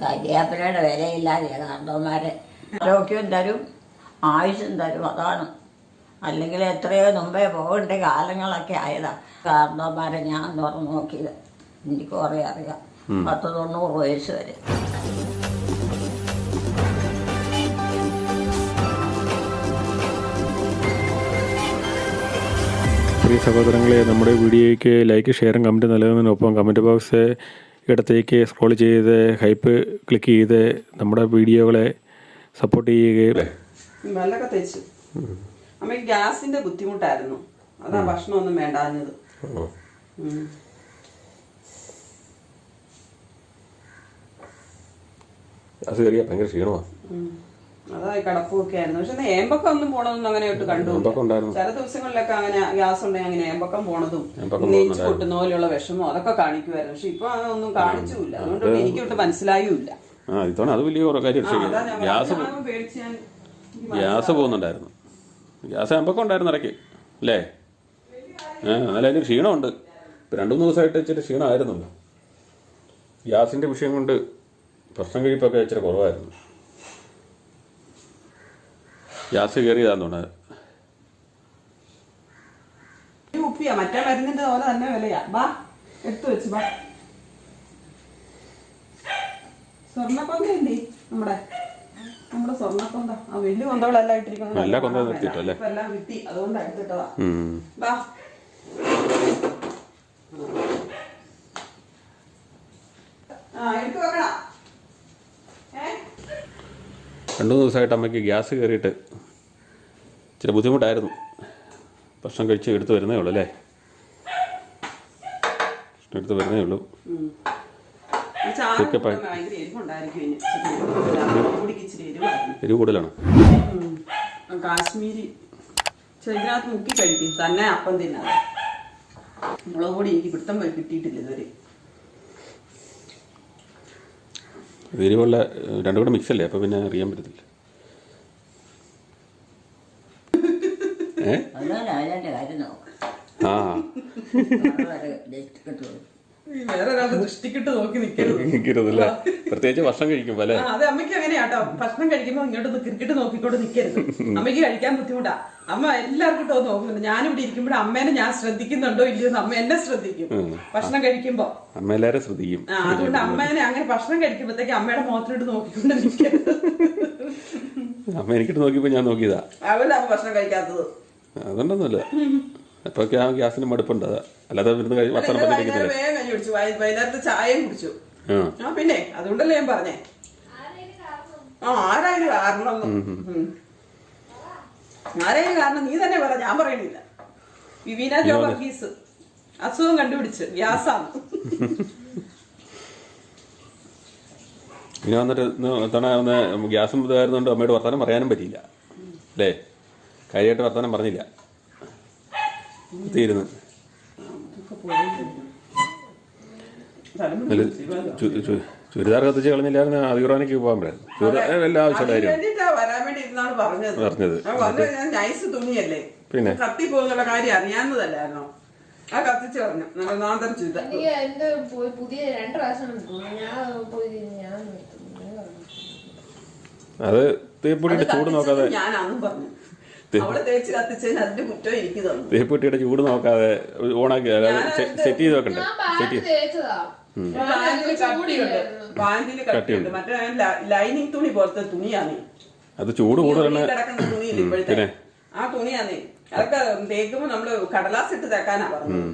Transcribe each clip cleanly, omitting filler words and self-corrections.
കരിയാപ്പിലയുടെ വിലയില്ലാതെ കാരണവന്മാരെ ആരോഗ്യം തരും, ആയുസ്സും തരും. അതാണ്. അല്ലെങ്കിൽ എത്രയോ മുമ്പേ പോകേണ്ട കാലങ്ങളൊക്കെ ആയതാണ്. കാരണവന്മാരെ ഞാൻ തുറന്നു നോക്കിയത് എനിക്ക് കുറേ അറിയാം. 90 വയസ്സ് വരെ. പ്രിയ സഹോദരങ്ങളെ, നമ്മുടെ വീഡിയോയ്ക്ക് ലൈക്ക്, ഷെയറും കമൻറ്റ് നൽകുന്നതിനൊപ്പം കമൻറ്റ് ബോക്സ് ഇടത്തേക്ക് സ്ക്രോൾ ചെയ്ത് ഹൈപ്പ് ക്ലിക്ക് ചെയ്ത് നമ്മുടെ വീഡിയോകളെ സപ്പോർട്ട് ചെയ്യുകയും. വെള്ളമൊക്കെ തേച്ചു. അമ്മയ്ക്ക് ഗ്യാസിന്റെ ബുദ്ധിമുട്ടായിരുന്നു, അതാ ഭക്ഷണമൊന്നും വേണ്ടാഞ്ഞത്. ഗ്യാസ് കയറിയാൽ ഭയങ്കര ക്ഷീണമാണ്. അതാ കിടപ്പൊക്കെ ആയിരുന്നു. പക്ഷെ ഏമ്പക്കം ഒന്നും പോണതൊന്നും അങ്ങനെ ഇട്ട് കണ്ടു. ചില ദിവസങ്ങളിലൊക്കെ അങ്ങനെ ഗ്യാസ് ഉണ്ടെങ്കിൽ അങ്ങനെ ഏമ്പക്കം പോണതും നെഞ്ച് പൊട്ടുന്ന പോലെയുള്ള വിഷമോ അതൊക്കെ കാണിക്കുമായിരുന്നു. പക്ഷെ ഇപ്പൊ അതൊന്നും കാണിച്ചില്ല. അതുകൊണ്ട് എനിക്കൊട്ട് മനസ്സിലായില്ല. അത് വലിയ കാര്യം. ഗ്യാസ് പോകുന്നുണ്ടായിരുന്നു. ഗ്യാസ് ഏമ്പക്കം ഉണ്ടായിരുന്നു ഇടയ്ക്ക് അല്ലേ? എന്നാലും അതിന് ക്ഷീണമുണ്ട്. ഇപ്പം 2-3 ദിവസമായിട്ട് ഇച്ചിരി ക്ഷീണമായിരുന്നല്ലോ. ഗ്യാസിന്റെ വിഷയം കൊണ്ട് ഭക്ഷണം കഴിപ്പൊക്കെ ഇച്ചിരി കുറവായിരുന്നു. ഗ്യാസ് കയറിയതാന്ന് തോന്നുന്നത്. ഉപ്പിയാ, മറ്റേ മരുന്നിന്റെ പോലെ തന്നെ വിലയാ. ബാ എടുത്തു വെച്ച് ബാ. സ്വർണ്ണക്കൊന്തയുണ്ട് നമ്മുടെ സ്വർണ്ണക്കൊന്ത. ആ വലിയ കൊന്തകളെല്ലാം ഇട്ടിരിക്കുന്നത് എല്ലാം വിട്ടി, അതുകൊണ്ട് എടുത്തിട്ടതാ. ബാ 2 ദിവസമായിട്ട് അമ്മയ്ക്ക് ഗ്യാസ് കയറിയിട്ട് ഇച്ചിരി ബുദ്ധിമുട്ടായിരുന്നു. ഭക്ഷണം കഴിച്ച് എടുത്ത് വരുന്നേ ഉള്ളൂ അല്ലേ? എടുത്ത് വരുന്നേ ഉള്ളൂ. എരിവ് കൂടുതലാണ്. കാശ്മീരി ഇതിനകത്ത് മുക്കി കഴിക്കും തന്നെ. അപ്പം തിന്നാതെ മുളക് പൊടി എനിക്ക് പിടുത്തം പോയി കിട്ടിയിട്ടില്ല ഇതുവരെ. എരിവുള്ള രണ്ടും കൂടെ മിക്സ് അല്ലേ, അപ്പൊ പിന്നെ അറിയാൻ പറ്റത്തില്ല. നിൽക്കരുതല്ലേ, പ്രത്യേകിച്ച് ഭക്ഷണം കഴിക്കുമ്പോ അല്ലേ? അതെ, അമ്മയ്ക്ക് അങ്ങനെയാട്ടോ. ഭക്ഷണം കഴിക്കുമ്പോ ഇങ്ങോട്ടൊന്ന് ക്രിക്കറ്റ് നോക്കിക്കൊണ്ട് നിൽക്കരുത്. അമ്മയ്ക്ക് കഴിക്കാൻ ബുദ്ധിമുട്ടാ. അമ്മ എല്ലാവർക്കും ഇട്ടോ നോക്കുന്നുണ്ട്. ഞാനിവിടെ ഇരിക്കുമ്പോഴും അമ്മേനെ ഞാൻ ശ്രദ്ധിക്കുന്നുണ്ടോ ഇല്ലയോ? അമ്മ എന്നെ ശ്രദ്ധിക്കും ഭക്ഷണം കഴിക്കുമ്പോ. അമ്മ എല്ലാരും ശ്രദ്ധിക്കും. അതുകൊണ്ട് അമ്മേനെ അങ്ങനെ ഭക്ഷണം കഴിക്കുമ്പോഴത്തേക്ക് അമ്മയുടെ മുഖത്തിലിട്ട് നോക്കിക്കൊണ്ട് നിൽക്കരുത്. അമ്മ എനിക്കിട്ട് നോക്കിയപ്പോ ഞാൻ നോക്കിയതാ. അവരുടെ അമ്മ ഭക്ഷണം കഴിക്കാത്തത് അതുകൊണ്ടൊന്നുമില്ല. അപ്പൊക്കെ ആ ഗ്യാസിന് മടുപ്പുണ്ട്. അല്ലാതെ വേഗം കഞ്ഞി കുടിച്ചു, വൈകുന്നേരത്തെ ചായയും കുടിച്ചു. പിന്നെ അതുകൊണ്ടല്ലേ ഞാൻ പറഞ്ഞേ ആരായാലും കാരണം നീ തന്നെ പറ, ഞാൻ പറയണില്ല. വിവീന ജോബീസ് അസുഖം കണ്ടുപിടിച്ച് ഗ്യാസാണ്. പിന്നെ വന്നിട്ട് ഗ്യാസും ഇതായിരുന്നുകൊണ്ട് അമ്മയോട് വർത്താനം പറയാനും പറ്റിയില്ല അല്ലേ? കാര്യമായിട്ട് വർത്താനം പറഞ്ഞില്ല. തീരുന്നു ചുരിദാർ കത്തിച്ച് കളഞ്ഞില്ലായിരുന്നു. അതിറാനിക്ക് പോകാൻ പറ്റും. എല്ലാ ആവശ്യമായിരുന്നു പറഞ്ഞത്. പിന്നെ കത്തി പോകുന്നുള്ള കാര്യം അറിയാവുന്നതല്ലായിരുന്നോ? ആ കത്തിച്ച് പറഞ്ഞു. നല്ല നാന്തരം ചുരിദാർ. അത് തേപ്പൊടിയുടെ ചൂട് നോക്കാതെ ഞാനാന്നും പറഞ്ഞു. അവളെ തേച്ച് കത്തിച്ചതിന് അതിന്റെ കുറ്റം എനിക്ക് തന്നു. തേപ്പൊട്ടിയുടെ ചൂട് നോക്കാതെ ഓണാക്കി സെറ്റ് ചെയ്ത് വെക്കണ്ടേ? കട്ടിയുണ്ട്. മറ്റേ ലൈനിങ് തുണി പോലത്തെ തുണിയാണ്. അത് ചൂട് കൂടുതലാണ് കിടക്കുന്ന തുണിയില്ല ഇപ്പോഴത്തെ. ആ തുണിയാന്നേ. അതൊക്കെ തേക്കുമ്പോ നമ്മള് കടലാസ് ഇട്ട് തേക്കാനാ പറഞ്ഞത്.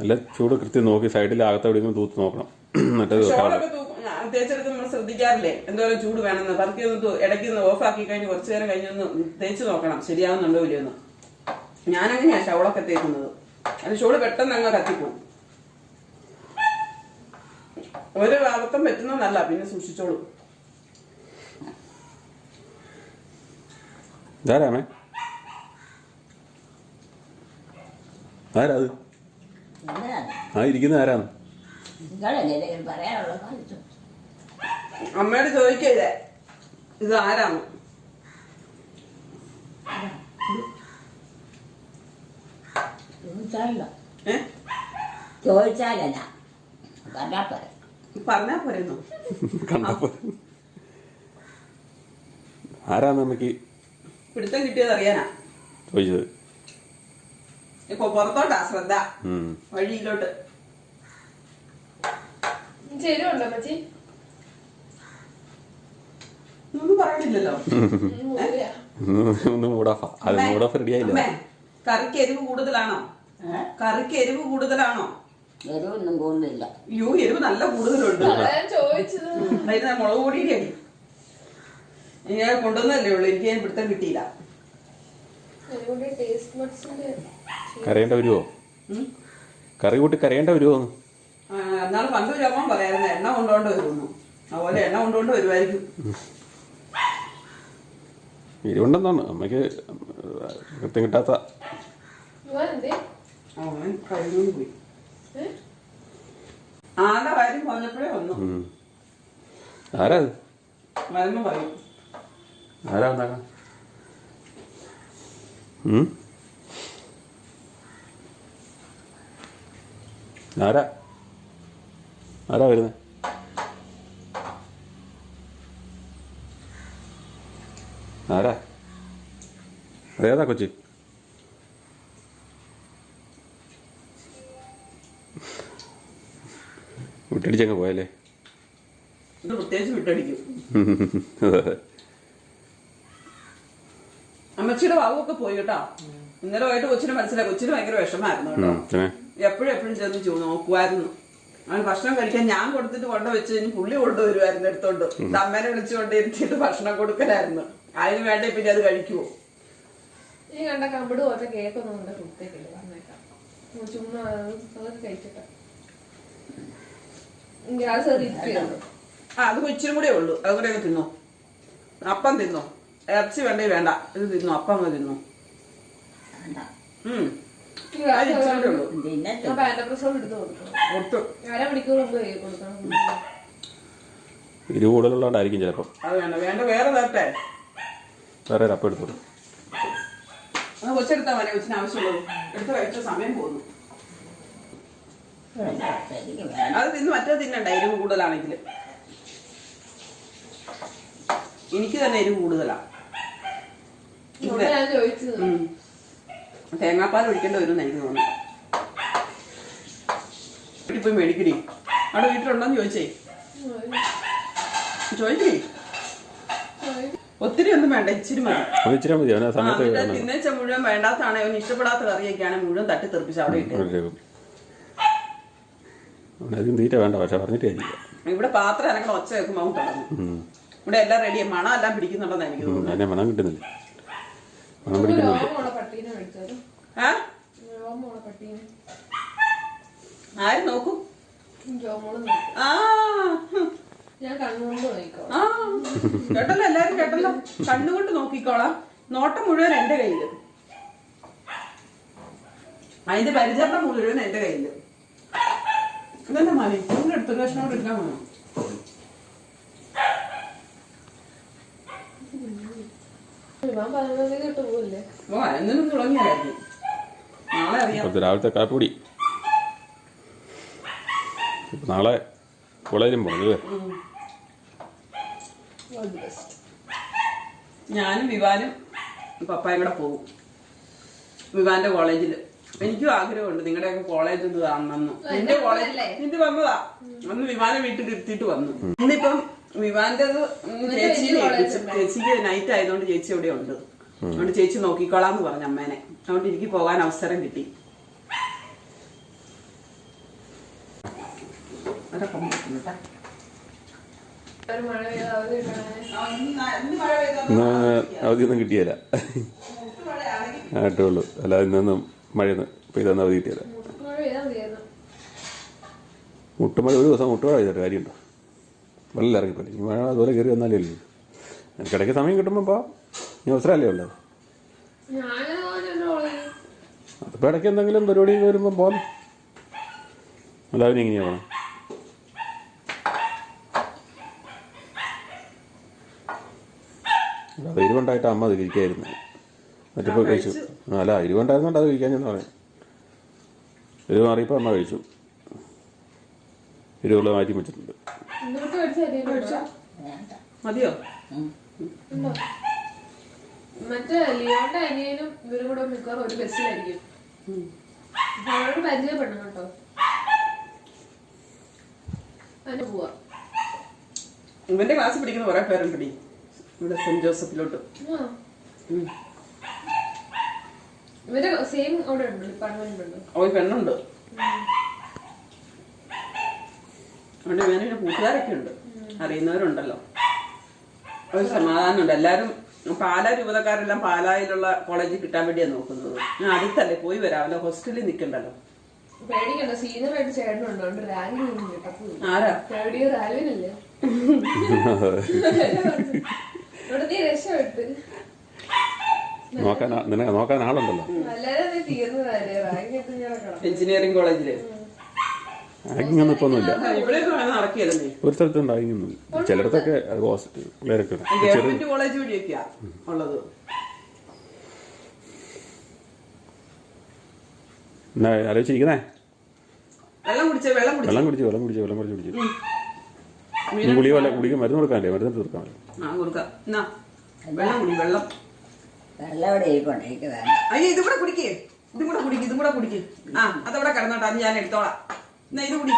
അല്ല, ചൂട് കൃത്യം നോക്കി സൈഡിൽ അകത്തെവിടെയെങ്കിലും തൂത്ത് നോക്കണം. തേച്ചെടുത്ത് നമ്മൾ ശ്രദ്ധിക്കാറില്ലേ എന്തോരം ചൂട് വേണമെന്ന്? പതുക്കെ ഒന്ന് ഇടയ്ക്ക് ഒന്ന് ഓഫ് ആക്കി കഴിഞ്ഞ് കുറച്ചു നേരം കഴിഞ്ഞൊന്ന് തേച്ച് നോക്കണം ശരിയാവുന്നുണ്ടോ ഇല്ലയോന്ന്. ഞാനങ്ങനെയാ ഷവളൊക്കെ തേക്കുന്നത്. അത് ഷോള് പെട്ടെന്ന് അങ്ങ് കത്തിപ്പോവും. ഒരു അബദ്ധം പറ്റുന്നതല്ല, പിന്നെ സൂക്ഷിച്ചോളൂ. ആരാമേ? ആരാ അത്? ആ ഇരിക്കുന്ന ആരാണ്? അമ്മയോട് ചോദിക്കേ ഇത് ആരാണ്? ചോദിച്ചാലല്ല പറഞ്ഞാ പറയാം. പറഞ്ഞാ പോരുന്നു. കണ്ടപ്പോ ആരാന്ന് നമുക്ക് പിടുത്തം കിട്ടിയത് അറിയാനാ ചോദിച്ചത്. ഇപ്പൊ പുറത്തോട്ടാ ശ്രദ്ധ, വഴിയിലോട്ട്. ചേരുണ്ടോ മച്ചി? ഒന്നും പറയണില്ലല്ലോ. ഒന്ന് മൂടാഫാ. അത് മൂടാഫ് റെഡി ആയില്ല. കറിക്ക് എരിവ് കൂടുതലാണോ? കറിക്ക് എരിവ് കൂടുതലാണോ? എരിവൊന്നും കൂടുതലില്ല. അയ്യോ, എരിവ് നല്ല കൂടുതലുണ്ട്. ചോദിച്ചത് അതിന് മുളക് പൊടിയുടെ അടി ഞാൻ കൊണ്ടുവന്നല്ലേ ഉള്ളു. എനിക്ക് ഞാൻ പിടുത്തം കിട്ടിയില്ല. കരയേണ്ട വരുമോ? കറി കൂട്ടി കരയേണ്ട വരുമോ? എന്നാൾ പണ്ട് ഒരു അമ്മ പറയായിരുന്നു എണ്ണ കൊണ്ടോണ്ട് വരുമെന്നു. അതുപോലെ എണ്ണ കൊണ്ടോണ്ട് വരുമായിരിക്കും. എരിവുണ്ടെന്നാണ് അമ്മയ്ക്ക് കൃത്യം കിട്ടാത്ത. അവൻ കഴിഞ്ഞു പോയി. ആളുടെ കാര്യം പറഞ്ഞപ്പോഴേ വന്നു. ആരാ വരുമ്പോ പറയും. ആരാ ഉണ്ടാക്കാം? ആരാ ആരാ വരുന്നത്? ആരാ? അതേതാ കൊച്ചി? വിട്ടടിച്ചങ്ങ് പോയല്ലേ? ഇത് പ്രത്യേകിച്ച് വിട്ടടിക്കും. അമ്മച്ചിയുടെ വാവുമൊക്കെ പോയി കേട്ടോ. ഇന്നലെ പോയിട്ട് കൊച്ചിന് മനസ്സിലായി. കൊച്ചിന് ഭയങ്കര വിഷമായിരുന്നു കേട്ടോ. എപ്പോഴും ചെന്ന് നോക്കുമായിരുന്നു. അവന് ഭക്ഷണം കഴിക്കാൻ ഞാൻ കൊടുത്തിട്ട് കൊണ്ടുവച്ച് കഴിഞ്ഞ് പുള്ളി കൊണ്ടുവരുമായിരുന്നു എടുത്തോണ്ട്. അമ്മേനെ വിളിച്ചുകൊണ്ട് ഇരുത്തിയിട്ട് ഭക്ഷണം കൊടുക്കലായിരുന്നു. അതിന് വേണ്ട പിന്നെ അത് കഴിക്കുവോ? ഈ കണ്ട കമ്പിട് പോലത്തെ കേക്കൊന്നും കണ്ട കൊടുത്തേക്കില്ല. ചുമ്മാ അതൊക്കെ കഴിച്ചിട്ട അത് ഇച്ചിരി കൂടെ ഉള്ളു. അതുകൂടെയൊക്കെ തിന്നോ. അപ്പം തിന്നോ. ഇറച്ചി വേണ്ടേ വേണ്ട. ഇത് തിന്നോ. അപ്പം അങ്ങ് തിന്നോ. ഇത് കൂടുതലുള്ളതുകൊണ്ടായിരിക്കും ചിലപ്പോൾ. അത് വേണ്ട. വേണ്ട വേറെ തരട്ടെ. വേറെ അപ്പം എടുത്തോളൂ. കൊച്ചെടുത്താൽ മതി. കൊച്ചിന് ആവശ്യമുള്ളത് എടുത്ത് കഴിച്ച സമയം പോകുന്നു. അത് തിന്ന് മറ്റേ തിന്നണ്ട. എരിവ് കൂടുതലാണെങ്കിൽ എനിക്ക് തന്നെ എരിവ് കൂടുതലാ. തേങ്ങാപ്പാൽ ഒഴിക്കേണ്ടി വരും എനിക്ക് തോന്നുന്നു. പോയി മേടിക്കടി. അവിടെ വീട്ടിലുണ്ടോന്ന് ചോദിച്ചേ. ചോദിക്കേ. ഒത്തിരി ഒന്നും വേണ്ട. ഇച്ചിരി മതി. തിന്നേച്ച മുഴുവൻ വേണ്ടാത്തതാണ്. അവന് ഇഷ്ടപ്പെടാത്ത കറിയൊക്കെയാണ് മുഴുവൻ തട്ടി തെറിപ്പിച്ച് അവിടെ ഇട്ടു. തീറ്റ വേണ്ട. പക്ഷെ പറഞ്ഞിട്ട് ഇവിടെ പാത്രം എനക്കണ ഒച്ച വെക്കുമ്പോ അവൻ തുടങ്ങും. ഇവിടെ എല്ലാം റെഡിയാ. മണം എല്ലാം പിടിക്കുന്നുണ്ടെന്ന് എനിക്ക് തോന്നുന്നു. മണം കിട്ടുന്നില്ല. മണം പിടിക്കുന്നുണ്ട്. ആര് നോക്കും? കേട്ടല്ലോ. എല്ലാരും കേട്ടല്ലോ. കണ്ണുകൊണ്ട് നോക്കിക്കോളാം. നോട്ടം മുഴുവൻ എന്റെ കയ്യില്. അതിന്റെ പരിചരണം മുഴുവൻ എന്റെ കയ്യില്. ഇതെന്താ മതി? എടുത്തൊരു കഷ്ണം കൂടെ എടുക്കാൻ വേണം. എന്നും തുടങ്ങിയാലായിരുന്നു. നാളെ അറിയാം. രാവിലത്തെ കാപ്പിപ്പൊടി. നാളെ കോളേജിലും പോണത്. ഞാനും വിവാനും പപ്പായും കൂടെ പോകും വിവാന്റെ കോളേജില്. എനിക്കും ആഗ്രഹമുണ്ട് നിങ്ങളുടെയൊക്കെ കോളേജിൽ നിന്ന് കാണണമെന്ന്. എന്റെ കോളേജിൽ ഇത് വന്നതാ. അന്ന് വിവാനെ വീട്ടിൽ ഇരുത്തിയിട്ട് വന്നു. ഇന്നിപ്പം വിവാന്റെത് ചേച്ചിക്ക് നൈറ്റ് ആയതുകൊണ്ട് ചേച്ചി ഇവിടെ ഉണ്ട്. അതുകൊണ്ട് ചേച്ചി നോക്കിക്കോളാന്ന് പറഞ്ഞു അമ്മേനെ. അതുകൊണ്ട് എനിക്ക് പോകാൻ അവസരം കിട്ടി. അവധിയൊന്നും കിട്ടിയല്ല. ആയിട്ടുള്ളൂ. അല്ല ഇന്നൊന്നും മഴയൊന്നും പെയ്തൊന്നും അവധി കിട്ടിയല്ല. മുട്ടുമഴ ഒരു ദിവസം മുട്ടുമഴ ചെയ്തിട്ട് കാര്യമുണ്ടോ? വെള്ളം ഇറങ്ങിപ്പോലെ. ഈ മഴ അതുപോലെ കയറി വന്നാലേ ഉള്ളൂ. എനിക്കിടയ്ക്ക് സമയം കിട്ടുമ്പോൾ പോവാം. ഇനി അവസരമല്ലേ ഉള്ളത്. അതിപ്പോൾ ഇടയ്ക്ക് എന്തെങ്കിലും പരിപാടി വരുമ്പോൾ പോകാം. എല്ലാവരും എങ്ങനെയാ പോകണം? അത് ഇരുവുണ്ടായിട്ട് അമ്മ അത് കഴിക്കായിരുന്നു. മറ്റിപ്പോൾ കഴിച്ചു. അല്ല ഇരുവുണ്ടായിരുന്നോണ്ട് അത് കഴിക്കാൻ ഞാൻ പറയാം. എരിവ് മാറിയപ്പോൾ അമ്മ കഴിച്ചു. എരിവുള്ള മാറ്റി വെച്ചിട്ടുണ്ട്. ഇന്നോട്ട് മേടിച്ചാ വേണ്ട. മതിയോ? ഉം. മറ്റേ ലിയോന്റെ അനിയനും ഇവരും കൂടെ മിക്കവാറും ഒരു ബസ്സിലായിരിക്കും. അവരോട് പരിചയപ്പെടണം കേട്ടോ. അതിന് പോവാ. ഇവന്റെ ക്ലാസ്സിൽ പഠിക്കുന്ന കുറെ പേരുണ്ടടി ഇവിടെ സെന്റ് ജോസഫിലോട്ട്. ഇവര് സെയിം അവിടെ ഉണ്ടോ? ഡിപ്പാർട്ട്മെന്റിലുണ്ടോ? ഓ പെണ്ണുണ്ട്. അവിടെ ഇവനെ കൂട്ടുകാരൊക്കെ ഉണ്ട്, അറിയുന്നവരുണ്ടല്ലോ. ഒരു സമാധാനമുണ്ട്. എല്ലാരും പാലാ രൂപതക്കാരെല്ലാം പാലായിലുള്ള കോളേജിൽ കിട്ടാൻ വേണ്ടിയാണ് നോക്കുന്നത്. ഞാൻ അടുത്തല്ലേ പോയി വരാമല്ലോ, ഹോസ്റ്റലിൽ നിൽക്കണ്ടല്ലോ. പേടിക്കണ്ട, സീനിയറായിട്ട് ചേട്ടനുണ്ടോ? റാങ്ക് കിട്ടും. ആരാ? തേർഡ് ഇയർ ആൽവിനല്ലേ? ഇവിടെ നീ രക്ഷപ്പെട്ട് നോക്കാൻ ആളുണ്ടല്ലോ. വളരെ തീർന്നതല്ലേ റാങ്ക് കിട്ടും. എഞ്ചിനീയറിംഗ് കോളേജില് റാങ്കിങ്ങൊന്നും ഇപ്പൊ ഒന്നുമില്ല. ഇവിടെയൊക്കെ നടക്കിയല്ലേ, ഒരു സ്ഥലത്തും റാങ്കിങ്ങൊന്നും. ചിലയിടത്തൊക്കെ പിള്ളേരൊക്കെ ഗവൺമെന്റ് കോളേജ് വഴിയൊക്കെയാ ഉള്ളത്. എന്നാ ആലോചിച്ചിരിക്കുന്നേ? വെള്ളം കുടിച്ചേ, വെള്ളം കുടിച്ചു. നീ കുടിക്കാൻ മരുന്ന് കൊടുക്കാനല്ലേ? മരുന്ന് തീർക്കാൻ കൊടുക്കാം. എന്നാ വെള്ളം കുടി, വെള്ളം. വെള്ളം ഇവിടെ ഇരിപ്പുണ്ട്, എനിക്ക് വേണ്ട. അയ്യോ ഇതും കൂടെ കുടിക്കേ, ഇതും കൂടെ കുടിക്ക്. ആ അതവിടെ കിടന്നോട്ടെ, അത് ഞാൻ എടുത്തോളാം. എന്നാ ഇത് കുടി,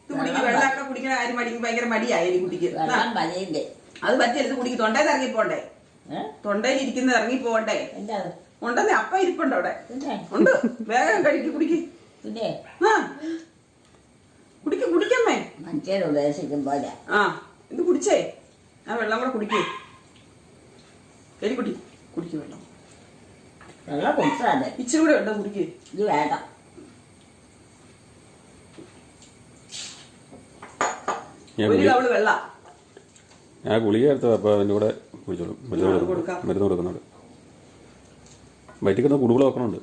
ഇത് കുടിക്ക്. വെള്ളമൊക്കെ കുടിക്കുന്ന കാര്യം ഭയങ്കര മടിയായി കുട്ടിക്ക്. വെള്ളം പതിയില്ലേ? അത് പറ്റില്ല, ഇത് കുടിക്ക്. തൊണ്ടയിൽ ഇറങ്ങിപ്പോണ്ടേ, തൊണ്ടയിൽ ഇരിക്കുന്നത് ഇറങ്ങിപ്പോണ്ടേ. എന്താ ഉണ്ടെന്നേ, അപ്പ ഇരിപ്പുണ്ട് അവിടെ. പിന്നെ ഉണ്ട്, വേഗം കഴിക്ക്, കുടിക്ക്. പിന്നെ ആ കുടിക്കമ്മേ. മനുഷ്യർ ഉദ്ദേശിക്കും പോലെ. ആ ഇത് കുടിച്ചേ, ആ വെള്ളം കൂടെ കുടിക്കേ. എലിക്കുട്ടി കുടിക്ക് വെള്ളം. വെള്ളം കുടിച്ചാലേ ഇച്ചിരി കൂടെ ഉണ്ടോ? കുടിക്കേ. ഇത് വേണ്ട. ഒരു കവള് വെള്ളം. ഞാൻ ഗുളിക എടുത്തത്. അപ്പൊ അതിൻ്റെ കൂടെ കുടിച്ചോളും. മരുന്ന് കൊടുക്കുന്നുണ്ട്. വയറ്റിൽ കിടന്ന് കുടുകുള വെക്കണുണ്ട്.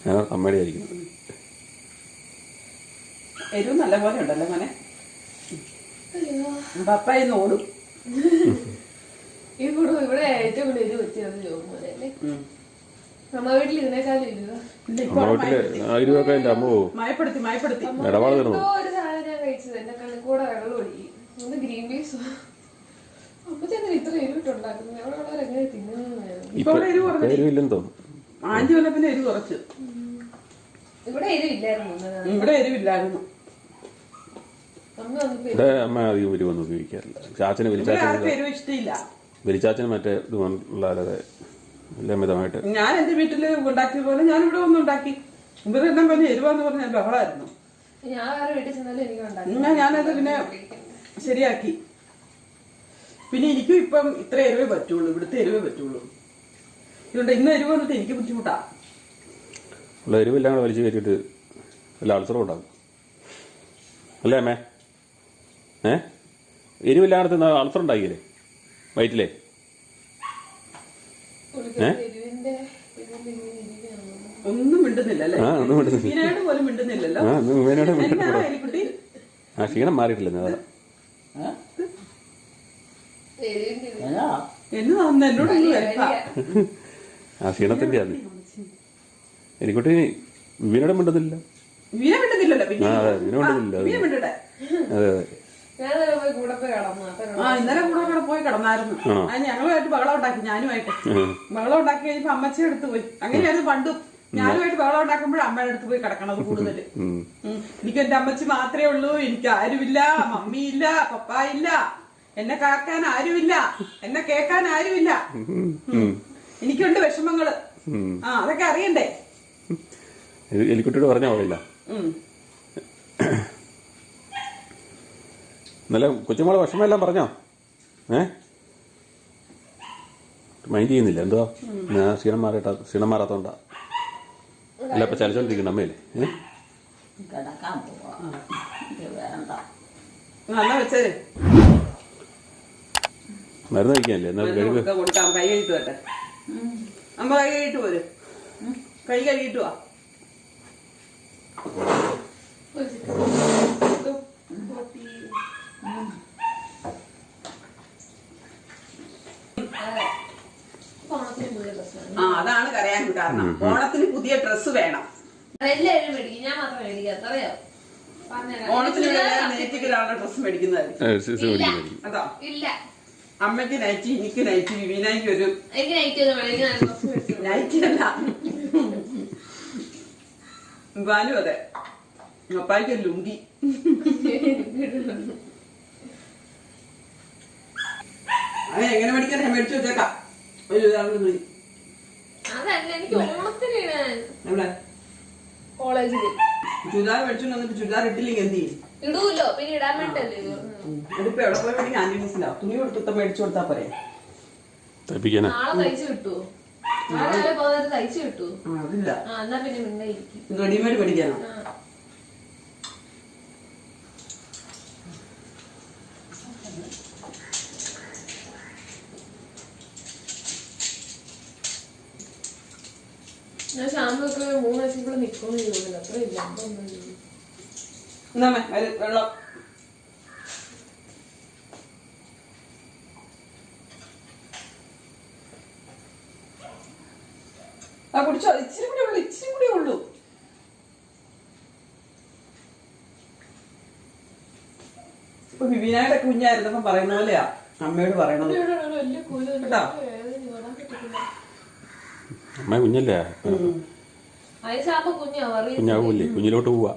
ഞാൻ അമ്മയുടെ ആയിരിക്കും. എരിവ് നല്ല പോലെ ഉണ്ടല്ലോ മോനെ. പപ്പായിന്ന് ഓടും. ഇവിടെ ഏറ്റവും കൂടുതൽ എരിവ് വെച്ചത് ജോമോനെ അല്ലേ? നമ്മുടെ വീട്ടിൽ ഇതിനേക്കാളും ഇരുപൊക്കെ എന്റെ അമ്മ മയപ്പെടുത്തി ഇടപാട് ഒരു സാധനം ഞാൻ കഴിച്ചത് എന്റെ കണ്ണിൽ കൂടെ വെള്ളം ഒഴുകി. ഒന്ന് ഗ്രീൻ പീസ്. അമ്മച്ചി അങ്ങനെ ഇത്ര എരിവിട്ടുണ്ടാക്കുന്നു. എവിടെ എങ്ങനെ തിന്നുന്നു? എരിവില്ലെന്ന് തോന്നുന്നു. ആഞ്ചി വന്ന പിന്നെ എരിവ് കുറച്ച്. ഇവിടെ എരിവില്ലായിരുന്നു. ഇവിടെ എരിവില്ലായിരുന്നു. ഇവിടെ അമ്മ അധികം എരിവൊന്നും ഉപയോഗിക്കാറില്ല. ചാച്ചന് വലിച്ചാച്ചന് മറ്റേ ഇത് ഉള്ളാതെ ലമിതമായിട്ട്. ഞാൻ എന്റെ വീട്ടില് ഉണ്ടാക്കിയ പോലെ ഞാൻ ഇവിടെ ഒന്നും ഉണ്ടാക്കി. ഇവരെല്ലാം പിന്നെ എരിവാന്ന് പറഞ്ഞാൽ ബഹളമായിരുന്നു. ഞാനത് പിന്നെ ശരിയാക്കി. പിന്നെ എനിക്കും ഇപ്പം ഇത്ര എരിവേ പറ്റുള്ളൂ, ഇവിടുത്തെ എരിവേ പറ്റുള്ളൂ. ഇതുകൊണ്ട് ഇന്ന് എരിവ് വന്നിട്ട് എനിക്ക് ബുദ്ധിമുട്ടാ. ഉള്ള എരിവെല്ലാം കൂടെ വലിച്ചു കയറ്റിയിട്ട് വല്ല അൾസറും ഉണ്ടാകും അല്ലേ അമ്മേ? എരിവില്ലാത്ത അൾസർ ഉണ്ടാക്കിയില്ലേ വയറ്റിലേ? ഒന്നും മിണ്ടുന്നില്ലല്ലേ? പോലും മിണ്ടുന്നില്ലല്ലോ. ആ ക്ഷീണം മാറിയിട്ടില്ല. എന്നോട് ആ ക്ഷീണത്തിന്റെ ആണ്. എനിക്കുട്ടി വിവീനോടെ മിണ്ടുന്നില്ല. അതെ വിവീന അതെ. ഇന്നലെ കൂടെ പോയി കിടന്നായിരുന്നു. ഞങ്ങളുമായിട്ട് ബഹളം ഉണ്ടാക്കി. ഞാനുമായിട്ട് ബഹളം ഉണ്ടാക്കി കഴിഞ്ഞപ്പോ അമ്മച്ചി എടുത്ത് പോയി. അങ്ങനെയായിരുന്നു പണ്ടും. ഞാനുമായിട്ട് ബഹളം ഉണ്ടാക്കുമ്പോഴും അമ്മയുടെ അടുത്ത് പോയി കിടക്കണത് കൂടുതല്. എനിക്ക് എന്റെ അമ്മച്ചി മാത്രമേ ഉള്ളൂ. എനിക്ക് ആരുമില്ല, മമ്മിയില്ല, പപ്പായില്ല, എന്നെ കാക്കാൻ ആരുമില്ല, എന്നെ കേക്കാൻ ആരുമില്ല. എനിക്കുണ്ട് വിഷമങ്ങള്. അതൊക്കെ അറിയണ്ടേ? എലിക്കുട്ടിയോട് പറഞ്ഞാ പോയില്ല. നല്ല കൊച്ചുമോളെ വിഷമെല്ലാം പറഞ്ഞോ? മൈൻഡ് ചെയ്യുന്നില്ല. എന്തുവാ ക്ഷീണം മാറാത്തോണ്ടാ? അല്ല ഇപ്പൊ ചലിച്ചോണ്ടിരിക്കണ്ട അമ്മയില്ലേ? കിടക്കാൻ പോവാ. വേണ്ട. മരുന്ന് കഴിക്കാനല്ലേ? എന്നാ കൊടുക്കാം. കൈ കഴിട്ട് വരട്ടെ. അമ്മ കൈ കഴിട്ട് പോര്. കൈ കഴുകിട്ട് വാ. ഓണത്തിന് പുതിയ ഡ്രസ്സാണ്. ആ അതാണ് കരയാൻ കാരണം. ഓണത്തിന് പുതിയ ഡ്രസ്സ് വേണം. എല്ലാവരും മേടിക്കും, ഞാൻ മാത്രം മേടിക്കാത്ത അറിയാം. ഓണത്തിന് നൈറ്റിക്ക് ഒരാളുടെ ഡ്രസ്സ് മേടിക്കുന്നതായിരിക്കും. അതാ ഇല്ല, അമ്മയ്ക്ക് നൈറ്റി, എനിക്ക് നൈറ്റി, വിവീനായിക്ക് ഒരു എനിക്ക് നൈറ്റ് ഒന്നും മേടിക്കാൻ നൈറ്റി അല്ല, വാലും അതെ, അപ്പായിക്ക് ഒരു ലുങ്കി. അങ്ങനെ എങ്ങനെ മേടിക്കാൻ ഞാൻ മേടിച്ചു വെച്ചേക്കാം. ഒരു അതല്ല, എനിക്ക് ഓണത്തിന് എവിടെ കോളേജിൽ ചുരിദാർ മേടിച്ചു വന്നിട്ട് ചുരിദാർ ഇട്ടില്ലെങ്കിൽ എന്ത് ചെയ്യും? ഇടൂല്ലോ, പിന്നെ ഇടാൻ വേണ്ടല്ലേ. അതിപ്പോ എവിടെ പോയി മേടിക്കും? ആന്റീസിലാ തുണി കൊടുത്ത മേടിച്ചു കൊടുത്താ പോരെ? നാളെ തയ്ച്ചു കിട്ടുവോ? നാളെ പോകുന്നത് തയ്ച്ചു കിട്ടുവോ? അതില്ല, എന്നാ പിന്നെ മിണ്ടായിരിക്കും. റെഡിമെയ്ഡ് മേടിക്കാനോ? ഞാൻ ഷാമ്പു ഒക്കെ 3 ആഴ്ചക്കുള്ള നിൽക്കുന്നു ചോദിക്കില്ല, അത്ര ഇല്ല. എന്നാ വെള്ളം ആ കുടിച്ചോ, ഇച്ചിരി കൂടെ ഉള്ളു, ഇച്ചിരി കൂടെ ഉള്ളു. ഇപ്പൊ വിവീനായുടെ കുഞ്ഞായിരുന്നപ്പം പറയുന്ന പോലെയാ അമ്മയോട് പറയണത് കേട്ടോ. അമ്മ കുഞ്ഞല്ലേ, കുഞ്ഞാവൂല്ലേ, കുഞ്ഞിലോട്ട് പോവാ.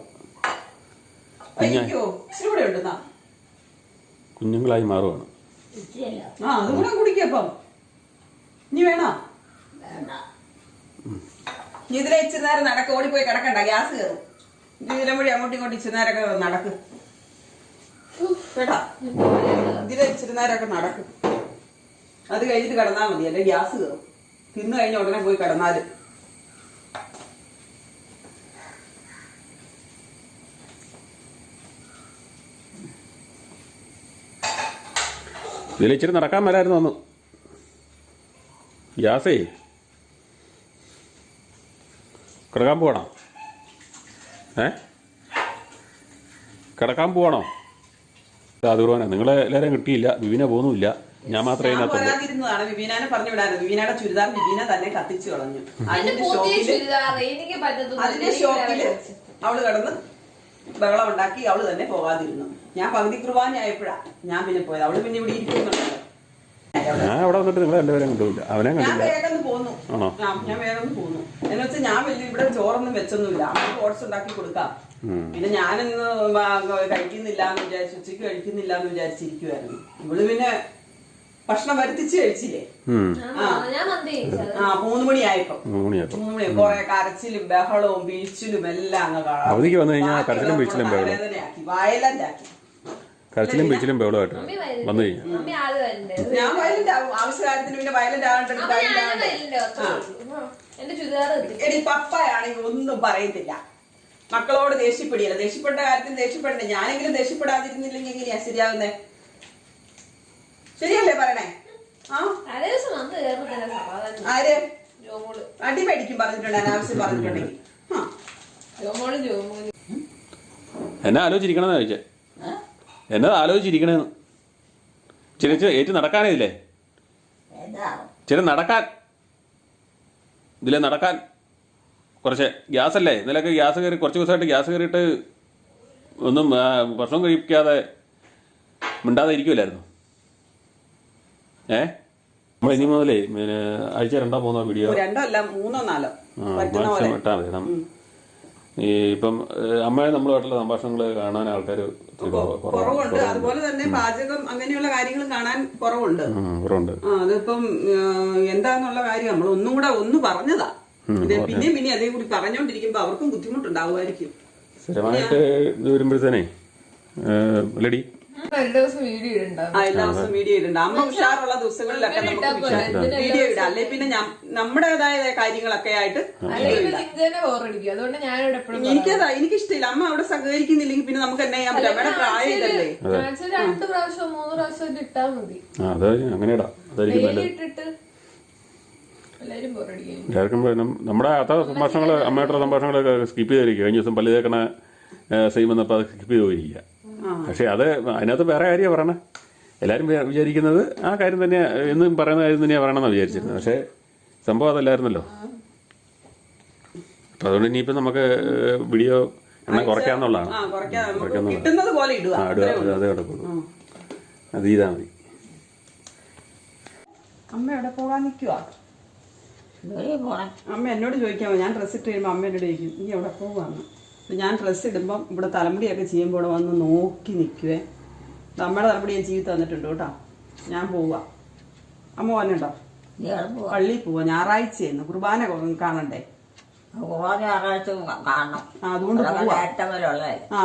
അയ്യോ ഇച്ചിരി കൂടെ ഉണ്ടെന്നാ കുഞ്ഞുങ്ങളായി മാറുവാണ്. ആ അതും കൂടെ കുടിക്കപ്പം. ഇനി വേണോ? ഇതിലെ ഇച്ചിരി നേരം നടക്ക്, ഓടിപ്പോയി കിടക്കണ്ട, ഗ്യാസ് കയറും. ഇതിലെ വഴി അങ്ങോട്ടും ഇങ്ങോട്ടും ഇച്ചിരി നേരമൊക്കെ നടക്ക് കേട്ടാ. ഇതിലെ ഇച്ചിരി നേരമൊക്കെ നടക്ക്, അത് കഴിഞ്ഞിട്ട് കിടന്നാ മതി, അല്ലെ ഗ്യാസ് കയറും. തിന്നു കഴിഞ്ഞ ഉടനെ പോയി കിടന്നാല്. ഇതിലിച്ചിരി നടക്കാൻ വരായിരുന്നു വന്നു. ഗ്യാസേ കിടക്കാൻ പോകണോ? കിടക്കാൻ പോകണോ? അതുപോലെ നിങ്ങളെ എല്ലാവരും കിട്ടിയില്ല, വിവിനെ പോകുന്നില്ല, ഞാൻ മാത്രമേ പോരാതിരുന്നതാണ്. വിവീനാനെ പറഞ്ഞു വിടാറ്. വിവീനയുടെ ചുരിദാർ വിവീന തന്നെ കത്തിച്ചു കളഞ്ഞു. അതിന്റെ ഷോക്കില് അവള് കിടന്ന് ബഹളം ഉണ്ടാക്കി, അവള് തന്നെ പോകാതിരുന്നു. ഞാൻ പകുതി കുർബാനയായപ്പോഴാ ഞാൻ പിന്നെ പോയത്. അവള് പിന്നെ ഇവിടെ ഇരിക്കുന്നുണ്ടല്ലോ. ഞാൻ അവിടെ വന്നിട്ട് നിങ്ങളെ രണ്ടുപേരും കിട്ടില്ല, അവനെ ഞാൻ വേഗം പോന്നു. ഞാൻ വേഗം പോന്നു എന്ന് വെച്ചാൽ ഞാൻ വലിയ ഇവിടെ ചോറൊന്നും വെച്ചൊന്നുമില്ല. അമ്മക്ക് ഓട്സ് ഉണ്ടാക്കി കൊടുക്കാം. പിന്നെ ഞാനിന്ന് കഴിക്കുന്നില്ല എന്ന് വിചാരിച്ചു, ഉച്ചയ്ക്ക് കഴിക്കുന്നില്ല എന്ന് വിചാരിച്ചിരിക്കുവായിരുന്നു. ഇവള് പിന്നെ ഭക്ഷണം വരുത്തിച്ച് കഴിച്ചില്ലേ. 3 മണിയായപ്പോ 3 മണി കൊറേ കരച്ചിലും ബഹളവും വീഴ്ചിലും എല്ലാം അവധിക്ക് വന്നു കഴിഞ്ഞാൽ കരച്ചിലും വീഴ്ചിലും വേദനയാക്കി, വയലന്റാക്കി. കരച്ചിലും വീഴ്ചിലും ബഹളമായിട്ട് വന്നു കഴിഞ്ഞാൽ ഞാൻ വയലന്റ് ആവും. ആവശ്യകാര്യത്തിന് പിന്നെ വയലന്റ് ആകേണ്ടത്. എടി പപ്പയാണെങ്കിൽ ഒന്നും പറയത്തില്ല, മക്കളോട് ദേഷ്യപ്പെടില്ല. ദേഷ്യപ്പെട്ട കാര്യത്തിന് ദേഷ്യപ്പെടണ്ടേ. ഞാനെങ്കിലും ദേഷ്യപ്പെടാതിരുന്നില്ലെങ്കിൽ എങ്ങനെയാ ശരിയാകുന്നേ? ശരിയല്ലേ പറയണേ? ആര് അടി മേടിക്കും പറഞ്ഞിട്ടുണ്ട്, അനാവശ്യം പറഞ്ഞിട്ടുണ്ടെങ്കിൽ. എന്നെ ആലോചിച്ചിരിക്കണമെന്ന് ചോദിച്ചേ, എന്നത് ആലോചിച്ചിരിക്കണേന്ന്. ചില ഏറ്റു നടക്കാനേ ഇല്ലേ, ചില നടക്കാൻ ഇതിലെ നടക്കാൻ കുറച്ച് ഗ്യാസല്ലേ. ഇന്നലെയൊക്കെ ഗ്യാസ് കയറി, കുറച്ച് ദിവസമായിട്ട് ഗ്യാസ് കയറിയിട്ട് ഒന്നും ഭക്ഷണം കഴിക്കാതെ മിണ്ടാതെ ഇരിക്കുമല്ലായിരുന്നു. നമ്മൾ ഇനി മുതലേ ആഴ്ച 2 3 വീഡിയോ 2 അല്ല 3 4 മാക്സിമം ഇട്ടാൽ മതി. ഈ ഇപ്പം അമ്മയെ നമ്മളുമായിട്ടുള്ള സംഭാഷണങ്ങൾ കാണാൻ ആൾക്കാർ കുറവുണ്ട്. അതുപോലെ തന്നെ പാചകം അങ്ങനെയുള്ള കാര്യങ്ങളും കാണാൻ കുറവുണ്ട്. അതിപ്പം എന്താന്നുള്ള കാര്യം നമ്മൾ ഒന്നും കൂടെ ഒന്ന് പറഞ്ഞതാ. പിന്നെയും പിന്നെ അതേ കൂടി പറഞ്ഞോണ്ടിരിക്കുമ്പോ അവർക്കും ബുദ്ധിമുട്ടുണ്ടാവുമായിരിക്കും. സ്ഥിരമായിട്ട് ഇത് വരുമ്പോഴത്തേനെ ലഡി എല്ലാ ദിവസവും വീഡിയോ ഇടണ്ട. അമ്മ ഉഷാറുള്ള ദിവസങ്ങളിലൊക്കെ നമുക്ക് വീഡിയോ ഇടാം. അല്ലെ പിന്നെ നമ്മുടേതായ കാര്യങ്ങളൊക്കെ ആയിട്ട് എനിക്കതാ എനിക്കിഷ്ടമില്ല. അമ്മ അവിടെ സഹകരിക്കുന്നില്ലെങ്കിൽ പിന്നെ നമുക്ക് എന്നെ ചെയ്യാൻ പറ്റും. അവിടെ പ്രായമില്ലല്ലേ. 2 പ്രാവശ്യം 3 പ്രാവശ്യം ഇട്ടാ മതി. അങ്ങനെ ഇടാം. നമ്മുടെ സംഭാഷണങ്ങൾ, അമ്മയായിട്ടുള്ള സംഭാഷണങ്ങളൊക്കെ സ്കിപ്പ് ചെയ്തിരിക്കുക. കഴിഞ്ഞ ദിവസം പല്ല് തേക്കണ സെയിം വന്നപ്പോൾ അത് സ്കിപ്പ് ചെയ്ത് പോയിരിക്കുക. പക്ഷെ അത് അതിനകത്ത് വേറെ കാര്യമാണ് പറയണേ. എല്ലാവരും വിചാരിക്കുന്നത് ആ കാര്യം തന്നെയാണ്, എന്നും പറയുന്ന കാര്യം തന്നെയാണ് പറയണമെന്നാണ് വിചാരിച്ചിരുന്നത്. പക്ഷേ സംഭവം അതല്ലായിരുന്നല്ലോ. അപ്പം അതുകൊണ്ട് ഇനിയിപ്പം നമുക്ക് വീഡിയോ എണ്ണം കുറയ്ക്കാന്നുള്ളതാണ്. കിട്ടുന്നത് പോലെ ഇടുക. അതേ കിടക്കുള്ളൂ. അത് ചെയ്താൽ മതി. അമ്മ എവിടെ പോകാൻ നിൽക്കുക? അമ്മ എന്നോട് ചോദിക്കാമോ? ഞാൻ ഡ്രസ്സ് ഇട്ട് കഴിയുമ്പോൾ അമ്മ എന്നോട് ചോദിക്കും നീ എവിടെ പോകാന്ന്. ഞാൻ ഡ്രസ്സ് ഇടുമ്പം ഇവിടെ തലമുടിയൊക്കെ ചെയ്യുമ്പോൾ ഇവിടെ വന്ന് നോക്കി നിൽക്കുവേ. നമ്മുടെ തലമുടി ഞാൻ ജീവിതം തന്നിട്ടുണ്ട് കേട്ടോ. ഞാൻ പോവാ. അമ്മ പോകാനുണ്ടോ? പള്ളിയിൽ പോവാ. ഞായറാഴ്ചയായിരുന്നു കുർബാന കാണണ്ടേ? അതുകൊണ്ട്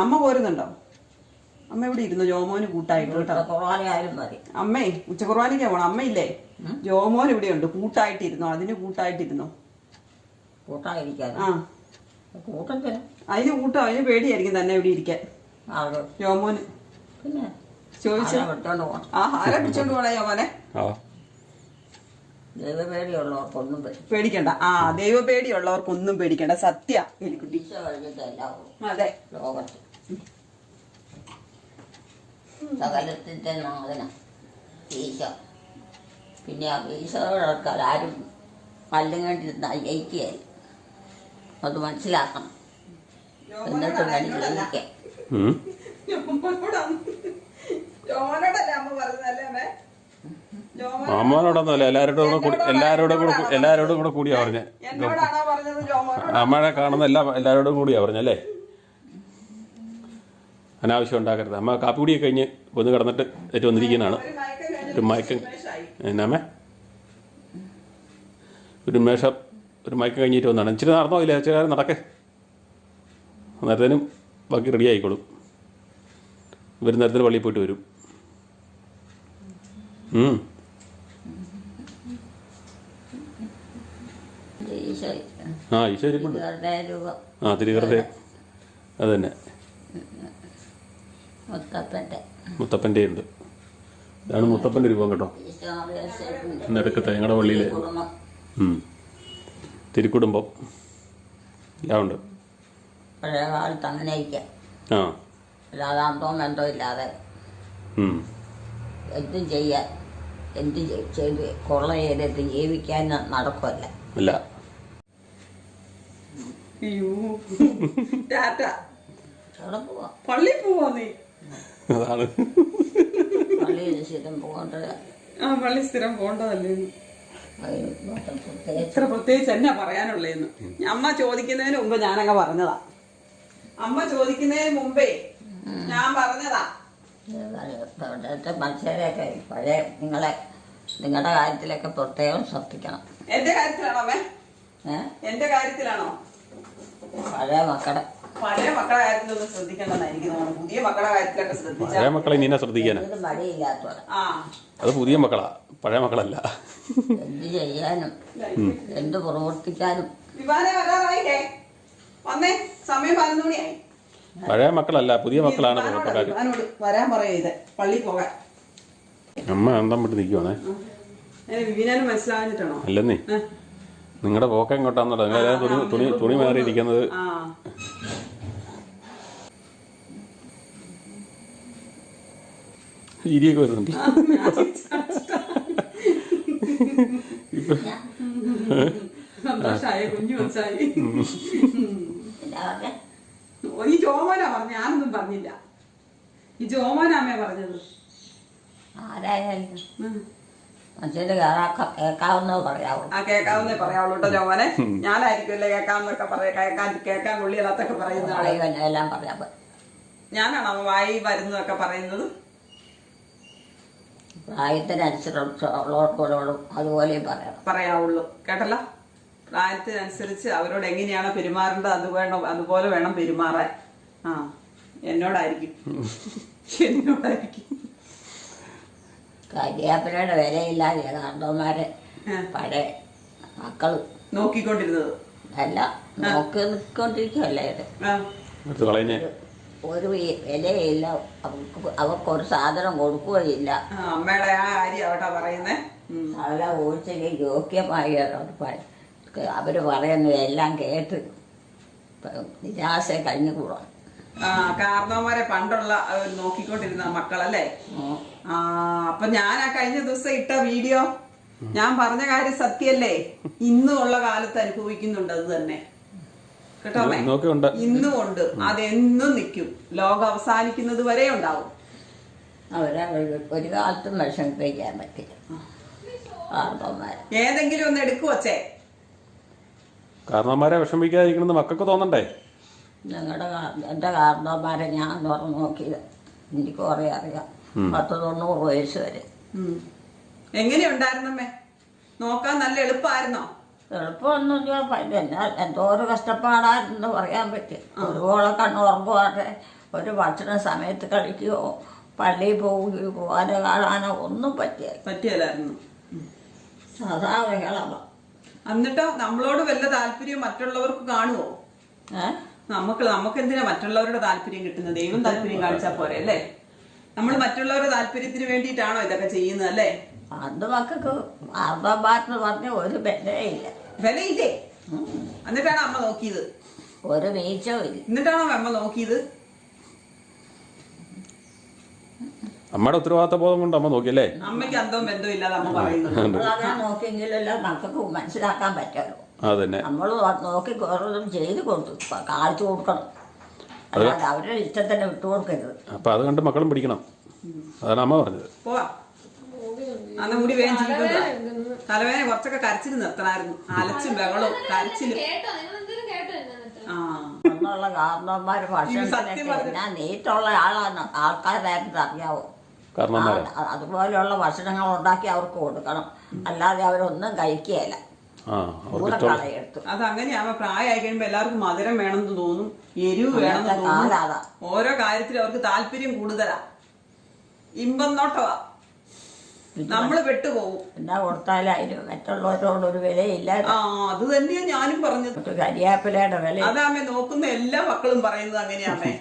അമ്മ പോരുന്നുണ്ടോ? അമ്മ ഇവിടെ ഇരുന്നു ജോമോന് കൂട്ടായിട്ട് കേട്ടോ. അമ്മേ ഉച്ചക്കുർബാനയ്ക്കാ പോണം. അമ്മയില്ലേ ജോമോൻ ഇവിടെ ഉണ്ട് കൂട്ടായിട്ടിരുന്നോ? അതിന് കൂട്ടായിട്ടിരുന്നോ? ആ അതിന് കൂട്ടം. അതിന് പേടിയായിരിക്കും തന്നെ ഇവിടെ ഇരിക്കാൻ ജോമോന്. ചോദിച്ചു ആഹാരം പിടിച്ചോണ്ട് പോണേ ജോമോനെ. ദൈവപേടിയുള്ളവർക്കൊന്നും പേടിക്കണ്ട. ദൈവപേടിയുള്ളവർക്കൊന്നും പേടിക്കണ്ട. സത്യ എലിക്കുട്ടി. അതെ ലോകത്ത് സകലത്തിന്റെ നാഥനം ഈശോ. പിന്നെ ആ ഈശോയോടൊക്കെ ആരും കല്ലുകണ്ടിരുന്ന ജയിക്കുകയായി. അത് മനസ്സിലാക്കണം. എന്നിട്ട് വേണം ജയിക്കാൻ. അമ്മോനോടൊന്നുമല്ല, എല്ലാരോടും കൂടെ കൂടിയാ പറഞ്ഞേ. അമ്മയെ കാണുന്ന എല്ലാരോടും കൂടിയാ പറഞ്ഞല്ലേ. അനാവശ്യം ഉണ്ടാക്കരുത്. അമ്മ കാപ്പിക്കുടിയൊക്കെ കഴിഞ്ഞ് ഒന്ന് കിടന്നിട്ട് ഏറ്റവും വന്നിരിക്കുന്നതാണ്. ഒരു മയക്കം എന്നാമേ ഒരു മയക്കം കഴിഞ്ഞിട്ട് വന്നതാണ്. ഇച്ചിരി നടന്നോ ഇല്ല? ഇച്ചിരി നേരം നടക്കേ. നേരത്തേനും ബാക്കി റെഡി ആയിക്കോളും. ഇവർ നേരത്തിന് പള്ളിയിൽ പോയിട്ട് വരും. ഈശോ ഇരിപ്പുണ്ട്. തിരുഹൃദയം അത് തന്നെ. മുത്തപ്പൻ്റെ ഉണ്ട്. ഇതാണ് മുത്തപ്പൻ്റെ രൂപം കേട്ടോ. നെടുക്കത്തെ ഞങ്ങളുടെ പള്ളിയിലെ തിരുക്കുടുംബം എല്ലാം ഉണ്ട്. പഴയ കാലത്ത് അങ്ങനെ അല്ലാതാന്തോ എന്തോ ഇല്ലാതെ എന്തും ചെയ്യാൻ ചെയ്ത് കൊള്ള ചെയ്തിട്ട് ജീവിക്കാൻ നടക്കുമല്ല. ഇല്ല. പള്ളി പോവാ നീ? അതാണ് പള്ളിയിൽ സ്ഥിരം പോകേണ്ടത്. പള്ളി സ്ഥിരം പോകേണ്ടതല്ലേ? എത്ര പ്രത്യേകിച്ച് എന്നാ പറയാനുള്ളതെന്ന് അമ്മ ചോദിക്കുന്നതിന് മുമ്പ് ഞാനങ്ങ് പറഞ്ഞതാ. അമ്മ ചോദിക്കുന്നതിന് മുമ്പേ ഞാൻ പറഞ്ഞതാ. മനുഷ്യരെയൊക്കെ പഴയ നിങ്ങളുടെ കാര്യത്തിലൊക്കെ പ്രത്യേകം ശ്രദ്ധിക്കണം. എന്റെ കാര്യത്തിലാണോ അമ്മേ? എന്റെ കാര്യത്തിലാണോ? പഴയ മക്കളുടെ കാര്യത്തിലൊന്നും ശ്രദ്ധിക്കണ്ടെന്നാ എനിക്ക് തോന്നുന്നു. പുതിയ മക്കളുടെ കാര്യത്തിലൊക്കെ ശ്രദ്ധിച്ചാൽ. പഴയ മക്കളെ ഇനി ശ്രദ്ധിക്കാനാ. മടിയില്ലാത്തവരെ. അത് പുതിയ മക്കളാ, പഴയ മക്കളല്ല. എന്ത് ചെയ്യാനും എന്ത് പ്രവർത്തിക്കാനും. വന്നേ, സമയം 11 മണിയായി. പഴയ മക്കളല്ല, പുതിയ മക്കളാണ്. വരാൻ പറയത് പള്ളി പോകാൻ. അമ്മ അന്തം വിട്ട് നിൽക്കുവാണേ. വിവീനാനും മനസ്സിലാഞ്ഞിട്ടാണോ? അല്ലെന്നേ, നിങ്ങളുടെ പോക്ക എങ്ങോട്ടാന്നോ തുണി മാറിയിരിക്കുന്നത്. ഇരിയൊക്കെ വരുന്നുണ്ട്. ഈ ജോമോനാ പറഞ്ഞ, ഞാനൊന്നും പറഞ്ഞില്ല. ഈ ജോമോനാമേ പറഞ്ഞത്. ആരായാലും മനുഷ്യര് കേൾക്കാവുന്നത് പറയാവൂ. കേൾക്കാവുന്നേ പറയാവുള്ളൂ കേട്ടോ ജോമോനെ. ഞാനായിരിക്കുമല്ലേ കേൾക്കാവുന്നൊക്കെ കേൾക്കാൻ കൊള്ളിയല്ലാത്തൊക്കെ പറയുന്ന എല്ലാം പറയാൻ. ഞാനാണോ വായി വരുന്നതൊക്കെ പറയുന്നത്? പ്രായത്തിനനുസരിച്ചുള്ളവർക്കോടും അതുപോലെ പറയാവുള്ളൂ. കേട്ടല്ലോ, പ്രായത്തിനനുസരിച്ച് അവരോട് എങ്ങനെയാണോ പെരുമാറേണ്ടത് അതുപോലെ വേണം പെരുമാറാൻ. എന്നോടായിരിക്കും. കരിയാപ്പിലയുടെ വിലയില്ലാതെ കാരണവന്മാരെ പഴയ മക്കള് നോക്കിക്കൊണ്ടിരുന്നത് അല്ല, നോക്കിക്കൊണ്ടിരിക്കുകയല്ലേ. ഒരു വിലയില്ല അവർക്കൊരു സാധനം കൊടുക്കുകയില്ല. അമ്മയുടെ ആ കാര്യം അവിടെ പറയുന്നേ. അവരെ ഓടിച്ചെങ്കിൽ യോഗ്യമായി അവര് പറയുന്നത് എല്ലാം കേട്ട് നിരാശ കഴിഞ്ഞുകൂടാ. കാരണവന്മാരെ പണ്ടുള്ള നോക്കിക്കൊണ്ടിരുന്ന മക്കളല്ലേ? അപ്പൊ ഞാൻ ആ കഴിഞ്ഞ ദിവസം ഇട്ട വീഡിയോ ഞാൻ പറഞ്ഞ കാര്യം സത്യല്ലേ? ഇന്നും ഉള്ള കാലത്ത് അനുഭവിക്കുന്നുണ്ട് അത് തന്നെ കേട്ടോ അമ്മേ. ഇന്നും ഉണ്ട്, അതെന്നും നിൽക്കും, ലോകം അവസാനിക്കുന്നത് വരെ ഉണ്ടാവും. അവരെ ഒരു കാലത്തും വിഷമിപ്പിക്കാൻ പറ്റില്ല കാരണവന്മാരെ. ഏതെങ്കിലും ഒന്ന് എടുക്കുവച്ചേ. കാരണവന്മാരെ വിഷമിക്കാതിരിക്കണമെന്ന് മക്കൾക്ക് തോന്നണ്ടേ? എൻ്റെ കാരണവന്മാരെ ഞാൻ തുറന്നു നോക്കിയത് എനിക്ക് കുറേ അറിയാം. 90 വയസ്സ് വരെ. എങ്ങനെയുണ്ടായിരുന്നമ്മേ? നോക്കാൻ നല്ല എളുപ്പമായിരുന്നോ? എളുപ്പമൊന്നും എന്തോ ഒരു കഷ്ടപ്പാടായിരുന്നു പറയാൻ പറ്റും. ഒരുപോലെ കണ്ണുറങ്ങുവാട്ടെ, ഒരു ഭക്ഷണം സമയത്ത് കഴിക്കുകയോ പള്ളിയിൽ പോവുകയോ പോകാനോ കാണാനോ ഒന്നും പറ്റിയല്ലായിരുന്നു. സാധാരണ. എന്നിട്ടോ നമ്മളോട് വല്ല താല്പര്യം മറ്റുള്ളവർക്ക് കാണുവോ? നമുക്ക് എന്തിനാ മറ്റുള്ളവരുടെ താല്പര്യം കിട്ടുന്നത്? ദൈവം താല്പര്യം കാണിച്ചാൽ പോരെ അല്ലേ? നമ്മൾ മറ്റുള്ളവരുടെ താല്പര്യത്തിന് വേണ്ടിയിട്ടാണോ ഇതൊക്കെ ചെയ്യുന്നത് അല്ലേ? അന്ന് മക്കൾക്ക് അർദ്ധമാറ്റെന്ന് പറഞ്ഞ ഒരു വിലയില്ല. വിലയില്ലേ? എന്നിട്ടാണോ അമ്മ നോക്കിയത്? ഒരു വീഴ്ചവും ഇല്ല. എന്നിട്ടാണോ അമ്മ നോക്കിയത്? അമ്മയുടെ ഉത്തരവാദിത്ത ബോധം കൊണ്ട് അമ്മ നോക്കിയല്ലേ? അമ്മയ്ക്ക് അന്തവും ബന്ധവും ഇല്ലാതെ അമ്മ പറയുന്നത്. നോക്കിയെങ്കിലല്ല മക്കൾക്ക് മനസ്സിലാക്കാൻ പറ്റുമല്ലോ. അതന്നെ നമ്മൾ നോക്കി ഓരോന്നും ചെയ്ത് കൊടുത്തു കാണിച്ചു കൊടുക്കണം, അല്ലാതെ അവരുടെ ഇഷ്ടത്തിന് വിട്ടുകൊടുക്കരുത്. അപ്പൊ അത് കണ്ട് മക്കളും പിടിക്കണം. അതാണ് അമ്മ പറഞ്ഞത്. പോവാ അന്ന് മുടി വേഗം ജീവിക്കുന്ന തലവേദന കുറച്ചൊക്കെ കരച്ചിൽ നിർത്തണമായിരുന്നു. അലച്ചും ബഹളവും കരച്ചിലും. അന്നുള്ള കാരണവന്മാര് ഭക്ഷണത്തിനൊക്കെ ഞാൻ നീറ്റുള്ള ആളാണ് ആൾക്കാരായിട്ട് അറിയാവോ. അതുപോലെയുള്ള ഭക്ഷണങ്ങൾ ഉണ്ടാക്കി അവർക്ക് കൊടുക്കണം, അല്ലാതെ അവരൊന്നും കഴിക്കുകയില്ല. അതങ്ങനെയാവുമ്പോ പ്രായമായി കഴിയുമ്പോ എല്ലാവർക്കും മധുരം വേണമെന്ന് തോന്നും, എരിവ് വേണമെന്ന് തോന്നും. ഓരോ കാര്യത്തിലും അവർക്ക് താല്പര്യം കൂടുതലാ, ഇമ്പം നോട്ടവാ. നമ്മള് പെട്ടുപോകും. എന്നാ കൊടുത്താലും അതിന് മറ്റുള്ളവരോടൊരു വിലയില്ല. അത് തന്നെയാ ഞാനും പറഞ്ഞത്. കരിയാപ്പിലയുടെ വില അതാമേ നോക്കുന്ന എല്ലാ മക്കളും പറയുന്നത് അങ്ങനെയാമേ.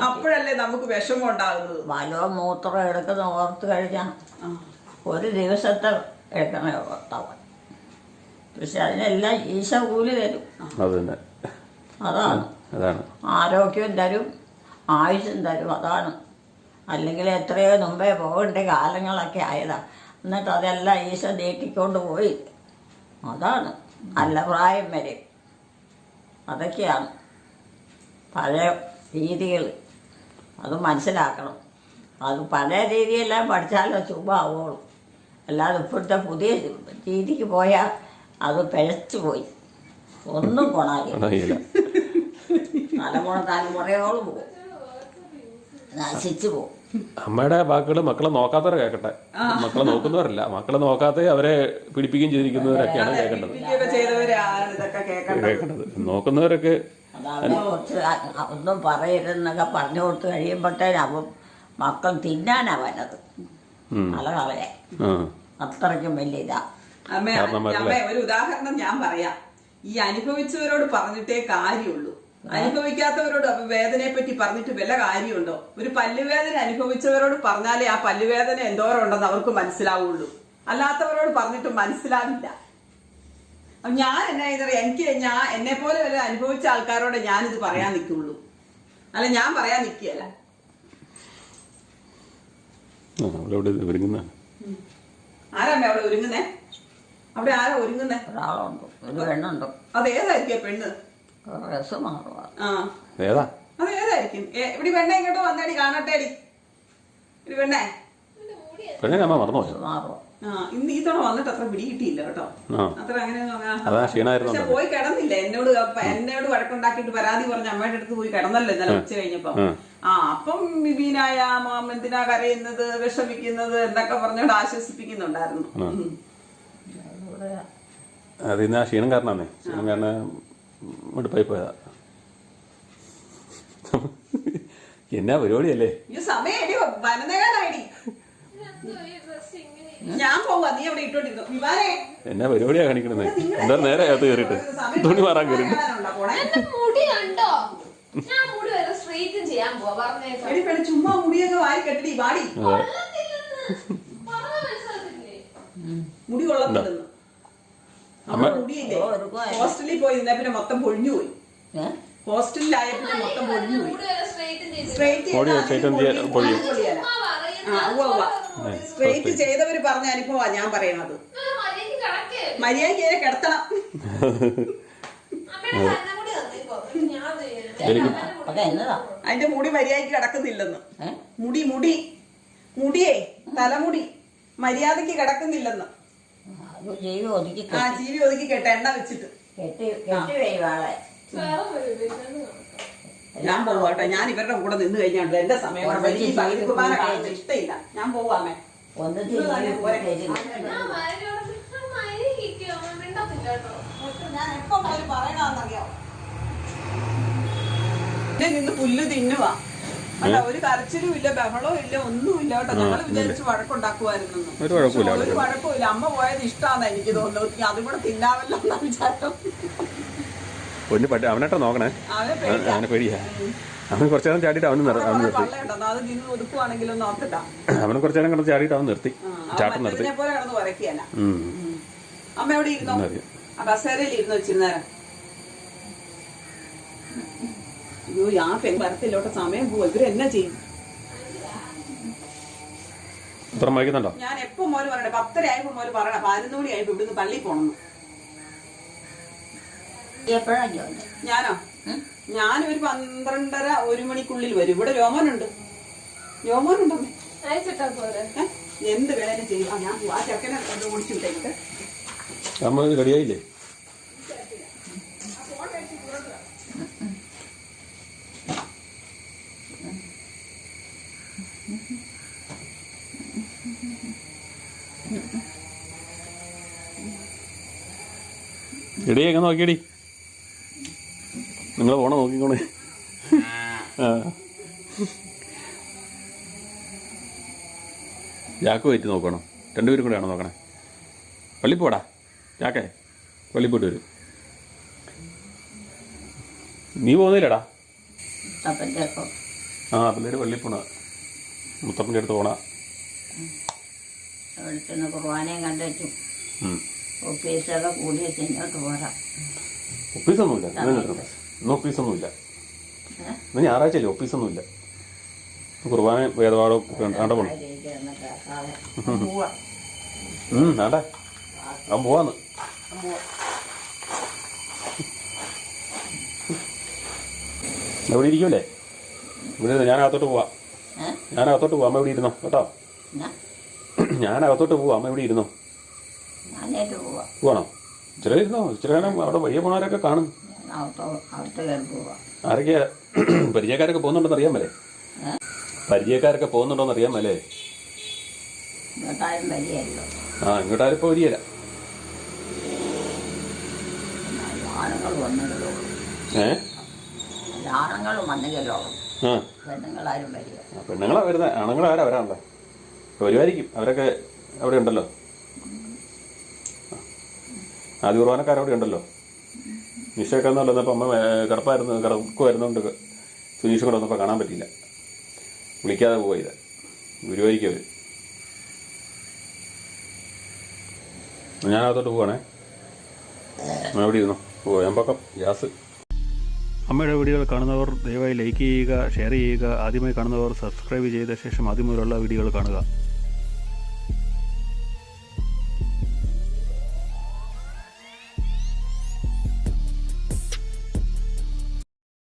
അപ്പോഴല്ലേ നമുക്ക് വിഷമം ഉണ്ടാകുന്നത്. മലവും മൂത്രം എടുക്കുന്ന ഓർത്ത് കഴിഞ്ഞാൽ ഒരു ദിവസത്തെ എടുക്കണേ ഓർത്താവാൻ. പക്ഷെ അതിനെല്ലാം ഈശ കൂലി തരും. അതാണ് ആരോഗ്യം തരും, ആയുസ്സും തരും. അതാണ്. അല്ലെങ്കിൽ എത്രയോ മുമ്പേ പോകേണ്ട കാലങ്ങളൊക്കെ ആയതാ. എന്നിട്ട് അതെല്ലാം ഈശ നീട്ടിക്കൊണ്ട് പോയി. അതാണ് നല്ല പ്രായം വരെ. അതൊക്കെയാണ് പഴയ രീതികൾ. അത് മനസ്സിലാക്കണം. അത് പഴയ രീതിയെല്ലാം പഠിച്ചാലോ ചുമ്മാവുള്ളൂ. അല്ലാതെ ഇപ്പോഴത്തെ പുതിയ രീതിക്ക് പോയാൽ അത് പിഴച്ചു പോയി, ഒന്നും ഗുണമില്ല. തലമുറയോളം പോകും, നശിച്ചു പോകും. അമ്മയുടെ വാക്കുകൾ മക്കളെ നോക്കാത്തവരെ കേൾക്കട്ടെ. മക്കളെ നോക്കുന്നവരല്ല, മക്കളെ നോക്കാതെ അവരെ പിടിപ്പിക്കുകയും ചെയ്തിരിക്കുന്നവരൊക്കെയാണ് കേൾക്കേണ്ടത്. നോക്കുന്നവരൊക്കെ അതിനെക്കുറിച്ച് ഒന്നും പറയരുതെന്നൊക്കെ പറഞ്ഞു കൊടുത്ത് കഴിയുമ്പോഴത്തേനും മക്കൾ തിന്നാനാ വന്നത്. നല്ല കളയാ, അത്രയ്ക്കും വലിയ ഇതാ. ഒരു ഉദാഹരണം ഞാൻ പറയാം. ഈ അനുഭവിച്ചവരോട് പറഞ്ഞിട്ടേ കാര്യമുള്ളൂ. അനുഭവിക്കാത്തവരോട് വേദനയെ പറ്റി പറഞ്ഞിട്ട് വല്ല കാര്യമുണ്ടോ? ഒരു പല്ലുവേദന അനുഭവിച്ചവരോട് പറഞ്ഞാലേ ആ പല്ലുവേദന എന്തോരം ഉണ്ടെന്ന് അവർക്ക് മനസ്സിലാവുള്ളൂ. അല്ലാത്തവരോട് പറഞ്ഞിട്ട് മനസ്സിലാവില്ല. ഞാൻ എന്നാ എന്നെ പോലെ വല്ല അനുഭവിച്ച ആൾക്കാരോട് ഞാനിത് പറയാൻ നിൽക്കുള്ളൂ, അല്ല ഞാൻ പറയാൻ നിൽക്കുകയല്ല. ആരാമ്മ അവിടെ ഒരുങ്ങുന്നേ? അവിടെ ആരാ ഒരുങ്ങുന്നേ? അതേതായിരിക്കും പെണ്ണ്? അതേതായിരിക്കും? ഇവിടെ പെണ്ണെ ഇങ്ങോട്ട് വന്നേടി, കാണട്ടേടി. ഒരു പെണ്ണേ ഇന്ന് ഈ തവണ വന്നിട്ട് അത്ര പിടി കിട്ടിയില്ല കേട്ടോ. അത്ര അങ്ങനെ പോയി കിടന്നില്ല. എന്നോട് വഴക്കുണ്ടാക്കിയിട്ട് പരാതി പറഞ്ഞ അമ്മയുടെ അടുത്ത് പോയി കിടന്നല്ലോ ഇന്നലെ ഉച്ച കഴിഞ്ഞപ്പോ. അപ്പം വിവീനായ മാം എന്തിനാ കരയുന്നത്, വിഷമിക്കുന്നത് എന്നൊക്കെ പറഞ്ഞോണ്ട് ആശ്വസിപ്പിക്കുന്നുണ്ടായിരുന്നു. അത് ഇന്ന് ആ ക്ഷീണം കാരണമാണേ. ക്ഷീണം കാരണം മടുപ്പായി പോയതാ. എന്നാ പരിപാടിയല്ലേ? എന്നാ പരിപാടിയാ കാണിക്കണേ? എന്താ നേരെ അകത്ത് കയറിട്ട് തുണി മാറാൻ കയറിട്ട് ചുമ്മാ മുടിയൊക്കെ വാരി കെട്ടി വാടി മുടി കൊള്ളത്തില്ലെന്ന്. ഹോസ്റ്റലിൽ പോയി നിന്നാ പിന്നെ മൊത്തം പൊഴിഞ്ഞു പോയി. ഹോസ്റ്റലിലായ പിന്നെ മൊത്തം പൊഴിഞ്ഞു പോയി. സ്ട്രെയിറ്റ് ചെയ്തവര് പറഞ്ഞ അനുഭവമാ ഞാൻ പറയണത്. മര്യാദയ്ക്ക് കിടത്തണം. അതിന്റെ മുടി മര്യാദയ്ക്ക് കിടക്കുന്നില്ലെന്ന്. മുടിയേ തലമുടി മര്യാദയ്ക്ക് കിടക്കുന്നില്ലെന്ന്. ജീവി ഒതുക്കി കേട്ട എണ്ണ വെച്ചിട്ട് ഞാൻ പോവാട്ടെ. ഞാൻ ഇവരുടെ കൂടെ നിന്ന് കഴിഞ്ഞാൽ എന്റെ സമയം ഇഷ്ടമില്ല. ഞാൻ പോവാമേ. ഞാൻ എപ്പോ പറയണമെന്നറിയോ നിന്ന് പുല്ല് തിന്നുവാ. അല്ല ഒരു കരച്ചിലും ഇല്ല, ബഹളവും ഇല്ല, ഒന്നുമില്ല കേട്ടോ. ഞങ്ങൾ വിചാരിച്ച് വഴക്കുണ്ടാക്കുമായിരുന്നു. ഒരു വഴക്കുമില്ല. അമ്മ പോയത് ഇഷ്ടമാണെന്ന് എനിക്ക് തോന്നുന്നു. അതും കൂടെ തിന്നാവല്ലോ എന്നാ വിചാരം. അവനെട്ടോ നോക്കണേ, അവനെ പേടിയാ. അവൻ കുറച്ചു നേരം ചാടിയിട്ട് അവന് നിർത്തി. അത് നിന്ന് ഒതുക്കുവാണെങ്കിലും നോക്കട്ടാ. അവന് കുറച്ചു നേരം കിടന്ന് ചാടിയിട്ട് അവൻ നിർത്തി. ചാട്ടം നിർത്തി. പോലെ കിടന്ന് വരയ്ക്കാനാ. അമ്മ എവിടെ ഇരുന്നോ? ആ കസേരയിൽ ഇരുന്ന് വെച്ചിരുന്നേരം. അയ്യോ ആ വരത്തില്ലോട്ട് സമയം പോവും. ഇവര് എന്നാ ചെയ്യും? ഞാൻ എപ്പോ മോര് പറയണേ, 10:30 ആയപ്പോ മോര് പറയണേ, 11 മണി ആയപ്പോ ഇവിടുന്ന് പള്ളി പോണെന്ന്. ഞാനൊരു 12:30 1 മണിക്കുള്ളിൽ വരും. ഇവിടെ രോമനുണ്ട്. എന്ത് വേണേലും ചെയ്യും. ഞാൻ ആ ചെക്കനെ ഓടിച്ചു വിട്ടേക്ക്. റെഡിയായില്ലേ? റെഡിയായി നോക്കിയടി. നിങ്ങൾ പോണ നോക്കിക്കോണേ. ജാക്ക് വെയിറ്റ് നോക്കണം. രണ്ടുപേരും കൂടെയാണോ നോക്കണേ? പള്ളി പോടാ ജാക്കേ, പള്ളി പോയിട്ട് വരും. നീ പോകുന്നില്ലടാ? പിള്ളേര് പള്ളി പോണ, മുത്തപ്പൻ്റെ അടുത്ത് പോണ. കുർബാനയും കണ്ടു ഓഫീസൊക്കെ കൂടി ഇങ്ങോട്ട് പോരാ. ഒഫീസൊന്നുമില്ല ഇന്ന്, ഒഫീസൊന്നുമില്ല ഇന്ന്. ഞായറാഴ്ചയല്ലേ? ഒഫീസൊന്നുമില്ല. കുർബാന വേദപാഠം കണ്ട പോണം. വേണ്ടേ? അവൻ പോവാന്ന്. എവിടെ ഇരിക്കൂലേ? ഇവിടെ ഞാനകത്തോട്ട് പോവാം. ഞാനകത്തോട്ട് പോവാം. അമ്മ ഇവിടെ ഇരുന്നോ കേട്ടോ. ഞാനകത്തോട്ട് പോവാം. അമ്മ ഇവിടെ ഇരുന്നോ. പോവാണോ? ഇച്ചിരി ഇരുന്നോ. ഇച്ചിരി നേരം അവിടെ വഴിയെ പോണവരൊക്കെ കാണും. ആരൊക്കെയാ? പരിചയക്കാരൊക്കെ പോകുന്നുണ്ടോന്ന് അറിയാൻ മേലേ? പരിചയക്കാരൊക്കെ പോകുന്നുണ്ടോന്ന് അറിയാൻ മേലേ? ഇങ്ങോട്ടാരും ഇപ്പൊ വരികയില്ല. പെണ്ണുങ്ങളാ വരുന്നത്. ആണുങ്ങളാരാ വരാനുള്ളത്? വരുമായിരിക്കും. അവരൊക്കെ അവിടെ ഉണ്ടല്ലോ. ആദ്യ കുർബാനക്കാരവിടെ ഉണ്ടല്ലോ. നിഷയൊക്കെ ഒന്നുമല്ലോ. അപ്പം അമ്മ കിടക്കുമായിരുന്നുകൊണ്ട് സുനീഷും കൂടെ ഒന്നപ്പോൾ കാണാൻ പറ്റിയില്ല. വിളിക്കാതെ പോവുക ഇത്. ഗുരുവായിരിക്കും അവർ. ഞാനകത്തോട്ട് പോവാണേ. അമ്മ എവിടെ ഇരുന്നോ? എമ്പക്കം ഗ്യാസ്. അമ്മയുടെ വീഡിയോകൾ കാണുന്നവർ ദയവായി ലൈക്ക് ചെയ്യുക, ഷെയർ ചെയ്യുക. ആദ്യമായി കാണുന്നവർ സബ്സ്ക്രൈബ് ചെയ്ത ശേഷം ആദ്യം മുതലുള്ള വീഡിയോകൾ കാണുക.